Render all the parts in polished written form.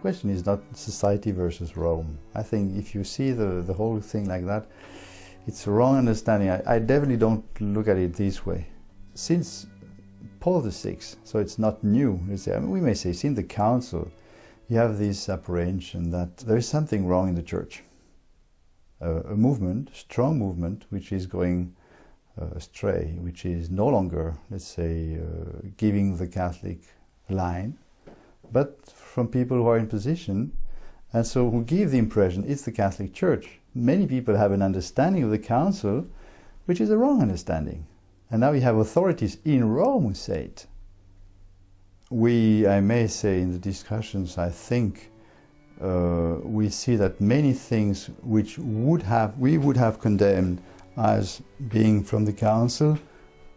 question is not society versus Rome. I think if you see the whole thing like that, it's a wrong understanding. I definitely don't look at it this way. Since Paul VI, so it's not new. We may say since the Council, you have this apprehension that there is something wrong in the Church. A movement, strong movement, which is going astray, which is no longer, let's say, giving the Catholic line, but from people who are in position, and so who give the impression it's the Catholic Church. Many people have an understanding of the Council, which is a wrong understanding. And now we have authorities in Rome who say it. I may say in the discussions, I think, we see that many things which we would have condemned as being from the Council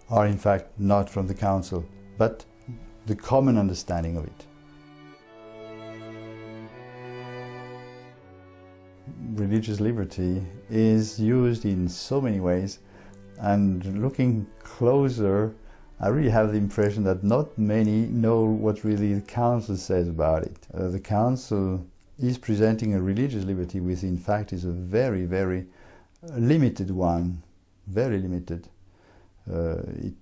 are in fact not from the Council, but the common understanding of it. Religious liberty is used in so many ways, and looking closer, I really have the impression that not many know what really the Council says about it. The Council is presenting a religious liberty which in fact is a very, very limited one, very limited. In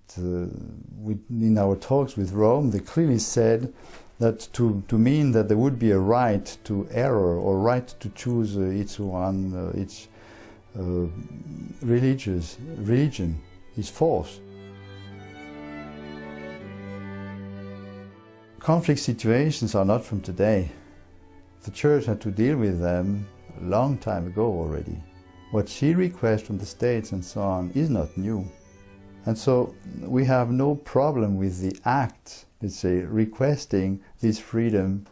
our talks with Rome, they clearly said that to mean that there would be a right to error or right to choose its religion is false. Conflict situations are not from today. The Church had to deal with them a long time ago already. What she requests from the states and so on is not new. And so we have no problem with the act, let's say, requesting this freedom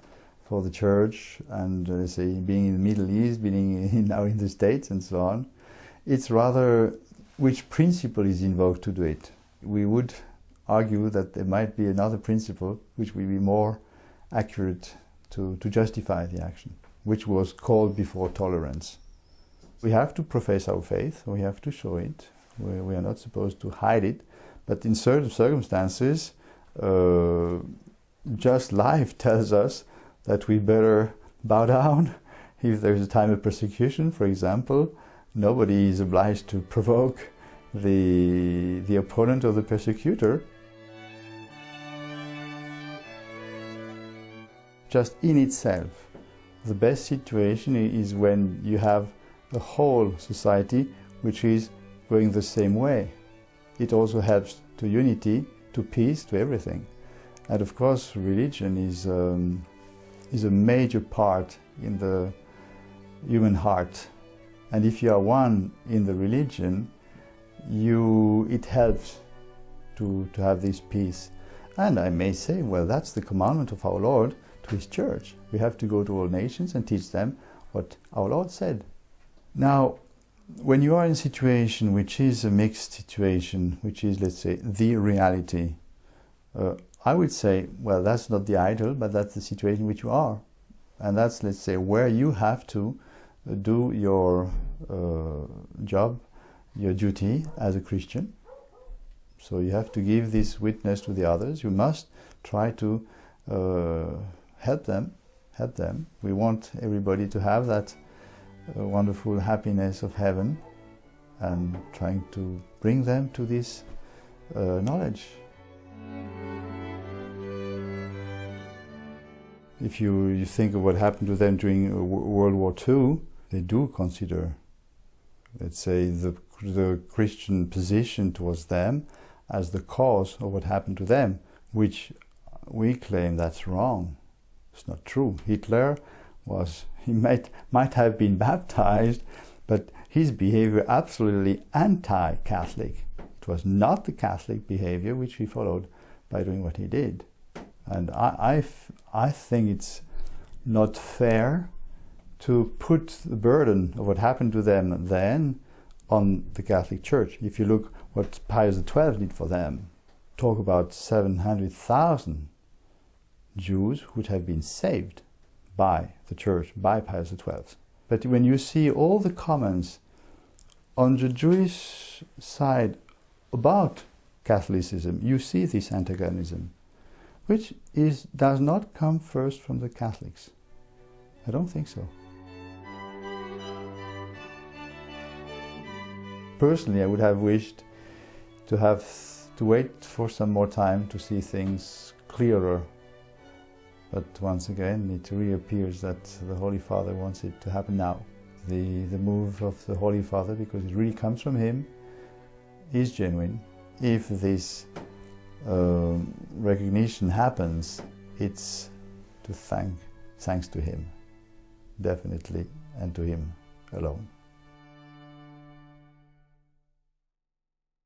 for the Church and, let's say, being in the Middle East, being now in the States and so on. It's rather which principle is invoked to do it. We would argue that there might be another principle which will be more accurate to justify the action, which was called before tolerance. We have to profess our faith, we have to show it, we are not supposed to hide it, but in certain circumstances, just life tells us that we better bow down. If there is a time of persecution, for example, nobody is obliged to provoke the opponent or the persecutor. Just in itself, the best situation is when you have the whole society which is going the same way. It also helps to unity, to peace, to everything. And of course, religion is a major part in the human heart. And if you are one in the religion, it helps to have this peace. And I may say, well, that's the commandment of our Lord to His Church. We have to go to all nations and teach them what our Lord said. Now, when you are in a situation which is a mixed situation, which is, let's say, the reality, I would say, well, that's not the ideal, but that's the situation in which you are. And that's, let's say, where you have to do your job, your duty as a Christian. So you have to give this witness to the others. You must try to help them. We want everybody to have that wonderful happiness of heaven, and trying to bring them to this knowledge. If you think of what happened to them during World War II, they do consider, let's say, the Christian position towards them as the cause of what happened to them, which we claim that's wrong. It's not true. Hitler he might have been baptized, but his behavior absolutely anti-Catholic. It was not the Catholic behavior which he followed by doing what he did. And I think it's not fair to put the burden of what happened to them then on the Catholic Church. If you look what Pius XII did for them, talk about 700,000 Jews would have been saved by the Church, by Pius XII. But when you see all the comments on the Jewish side about Catholicism, you see this antagonism, which does not come first from the Catholics. I don't think so. Personally, I would have wished to wait for some more time to see things clearer. But once again, it reappears that the Holy Father wants it to happen now. The move of the Holy Father, because it really comes from him, is genuine. If this recognition happens, it's thanks to him, definitely, and to him alone.